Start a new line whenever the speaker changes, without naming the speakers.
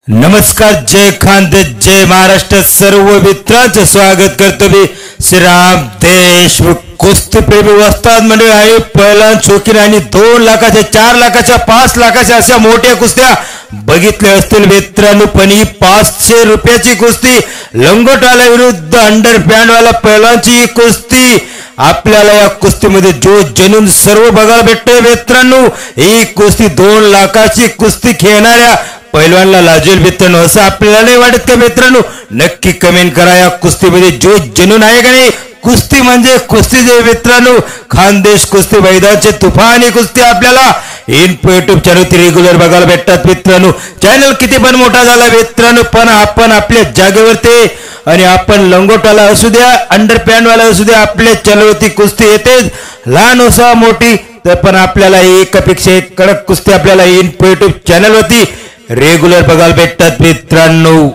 नमस्कार, जय खानदेश, जय महाराष्ट्र. सर्व मित्रांचं स्वागत करतो मी श्रीराम देशमुख. कुस्तीप्रेमी वस्ताद मंडळी आहे. पहिला शौकीन आणि 2 लाखाच्या 4 लाखाच्या 5 लाखाच्या अशा मोठ्या कुस्त्या बघितल्या असतील मित्रांनो. पण ही 500 रुपयाची कुस्ती, लंगोटवाला विरुद्ध अंडर पॅन्टवाला पहिलवानची कुस्ती, आपल्याला या कुस्तीमध्ये जो जनून सर्व बघायला भेटतोय मित्रांनो. ही कुस्ती 2 लाखाची कुस्ती खेळणाऱ्या पहिलवानला लाजेल मित्रांनो, असं आपल्याला नाही वाटत का मित्रांनो? नक्की कमेंट करा. या कुस्तीमध्ये जो जनून आहे का नाही? कुस्ती म्हणजे कुस्ती जे मित्रांनो, खानदेश कुस्ती मैदानचे तुफानी कुस्ती आपल्याला युट्यूब चॅनलवरती रेग्युलर बघायला भेटतात मित्रांनो. चॅनल किती पण मोठा झाला मित्रांनो, पण आपण आपल्या जागेवरती आणि आपण लंगोटवाला असू द्या, अंडर पॅन्टवाला असू द्या, आपल्या चॅनलवरती कुस्ती येते, लहान असा मोठी, तर पण आपल्याला एकापेक्षा एक कडक कुस्ती आपल्याला युट्यूब चॅनलवरती रेग्युलर बघायला भेटतात मित्रांनो.